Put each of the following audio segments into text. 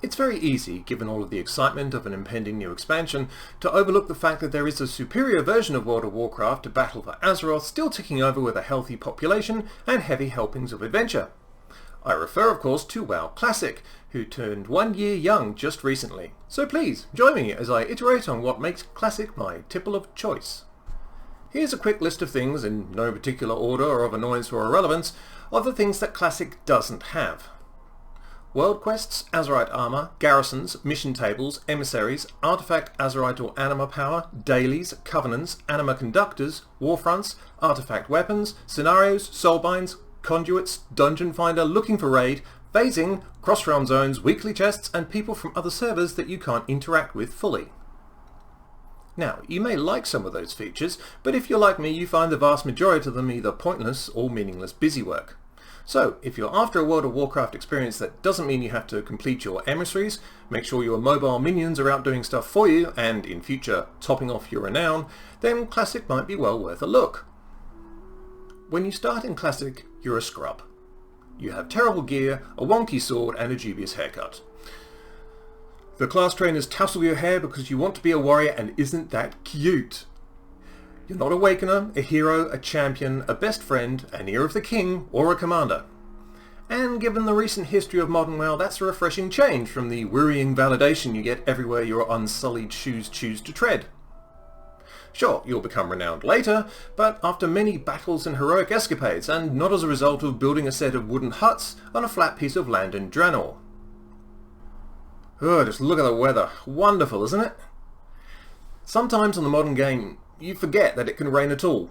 It's very easy, given all of the excitement of an impending new expansion, to overlook the fact that there is a superior version of World of Warcraft to battle for Azeroth still ticking over with a healthy population and heavy helpings of adventure. I refer of course to WoW Classic, who turned 1 year young just recently. So please, join me as I iterate on what makes Classic my tipple of choice. Here's a quick list of things, in no particular order or of annoyance or irrelevance, of the things that Classic doesn't have. World quests, Azerite armor, garrisons, mission tables, emissaries, artifact Azerite or anima power, dailies, covenants, anima conductors, warfronts, artifact weapons, scenarios, soulbinds, conduits, dungeon finder, looking for raid, phasing, cross-realm zones, weekly chests, and people from other servers that you can't interact with fully. Now, you may like some of those features, but if you're like me, you find the vast majority of them either pointless or meaningless busywork. So, if you're after a World of Warcraft experience that doesn't mean you have to complete your emissaries, make sure your mobile minions are out doing stuff for you, and in future topping off your renown, then Classic might be well worth a look. When you start in Classic, you're a scrub. You have terrible gear, a wonky sword, and a dubious haircut. The class trainers tassel your hair because you want to be a warrior, and isn't that cute? You're not a Awakener, a hero, a champion, a best friend, an ear of the king, or a commander. And given the recent history of modern WoW, that's a refreshing change from the worrying validation you get everywhere your unsullied shoes choose to tread. Sure, you'll become renowned later, but after many battles and heroic escapades, and not as a result of building a set of wooden huts on a flat piece of land in Draenor. Oh, just look at the weather. Wonderful, isn't it? Sometimes on the modern game, you forget that it can rain at all.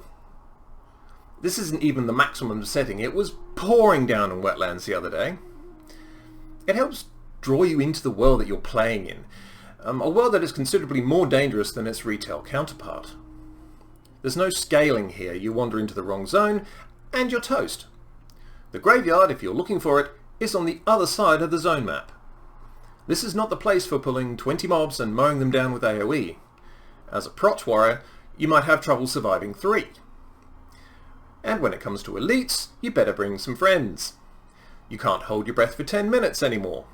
This isn't even the maximum setting. It was pouring down in wetlands the other day. It helps draw you into the world that you're playing in. A world that is considerably more dangerous than its retail counterpart. There's no scaling here. You wander into the wrong zone and you're toast. The graveyard, if you're looking for it, is on the other side of the zone map. This is not the place for pulling 20 mobs and mowing them down with AoE. As a Prot warrior, you might have trouble surviving 3. And when it comes to elites, you better bring some friends. You can't hold your breath for 10 minutes anymore.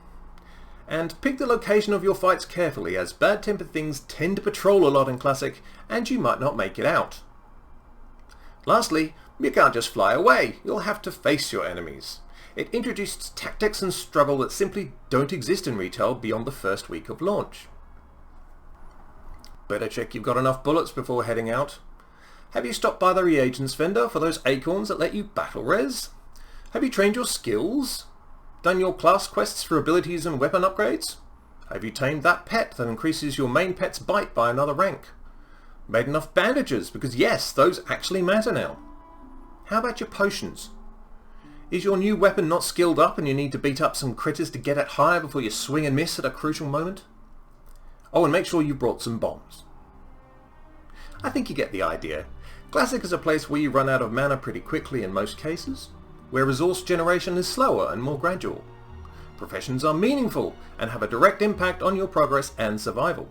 And pick the location of your fights carefully, as bad-tempered things tend to patrol a lot in Classic, and you might not make it out. Lastly, you can't just fly away. You'll have to face your enemies. It introduces tactics and struggle that simply don't exist in retail beyond the first week of launch. Better check you've got enough bullets before heading out. Have you stopped by the reagents vendor for those acorns that let you battle res? Have you trained your skills? Done your class quests for abilities and weapon upgrades? Have you tamed that pet that increases your main pet's bite by another rank? Made enough bandages? Because yes, those actually matter now. How about your potions? Is your new weapon not skilled up and you need to beat up some critters to get it higher before you swing and miss at a crucial moment? Oh, and make sure you brought some bombs. I think you get the idea. Classic is a place where you run out of mana pretty quickly in most cases, where resource generation is slower and more gradual. Professions are meaningful and have a direct impact on your progress and survival.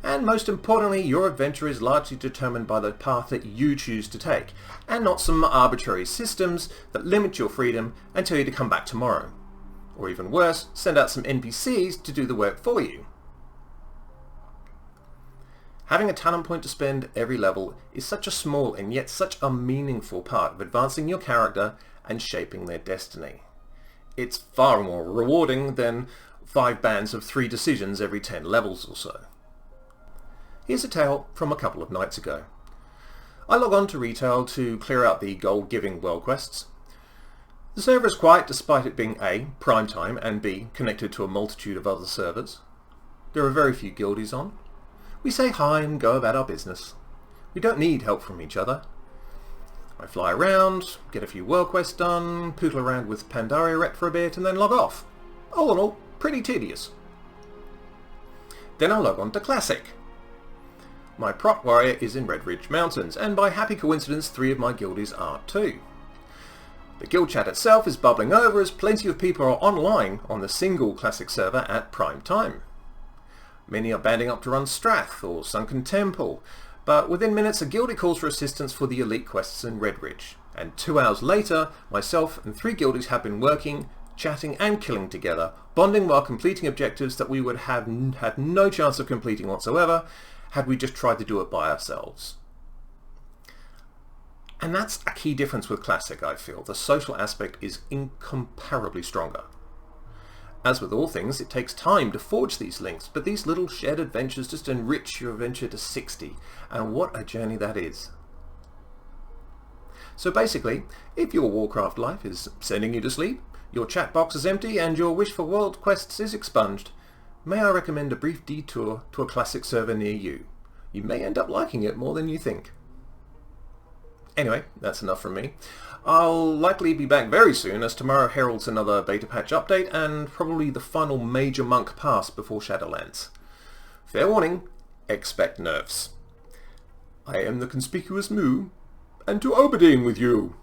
And most importantly, your adventure is largely determined by the path that you choose to take, and not some arbitrary systems that limit your freedom and tell you to come back tomorrow. Or even worse, send out some NPCs to do the work for you. Having a talent point to spend every level is such a small and yet such a meaningful part of advancing your character and shaping their destiny. It's far more rewarding than 5 bands of 3 decisions every 10 levels or so. Here's a tale from a couple of nights ago. I log on to retail to clear out the gold-giving world quests. The server is quiet despite it being A, prime time, and B, connected to a multitude of other servers. There are very few guildies on. We say hi and go about our business. We don't need help from each other. I fly around, get a few world quests done, pootle around with Pandaria Rep for a bit, and then log off. All in all, pretty tedious. Then I log on to Classic. My Prot warrior is in Red Ridge Mountains, and by happy coincidence 3 of my guildies are too. The guild chat itself is bubbling over as plenty of people are online on the single Classic server at prime time. Many are banding up to run Strath or Sunken Temple, but within minutes a guildie calls for assistance for the elite quests in Red Ridge, and 2 hours later, myself and 3 guildies have been working chatting and killing together, bonding while completing objectives that we would have had no chance of completing whatsoever had we just tried to do it by ourselves. And that's a key difference with Classic, I feel. The social aspect is incomparably stronger. As with all things, it takes time to forge these links, but these little shared adventures just enrich your adventure to 60, and what a journey that is. So basically, if your Warcraft life is sending you to sleep, your chat box is empty, and your wish for world quests is expunged, may I recommend a brief detour to a Classic server near you. You may end up liking it more than you think. Anyway, that's enough from me. I'll likely be back very soon, as tomorrow heralds another beta patch update and probably the final major monk pass before Shadowlands. Fair warning, expect nerfs. I am the conspicuous Moo, and to Oberdeen with you!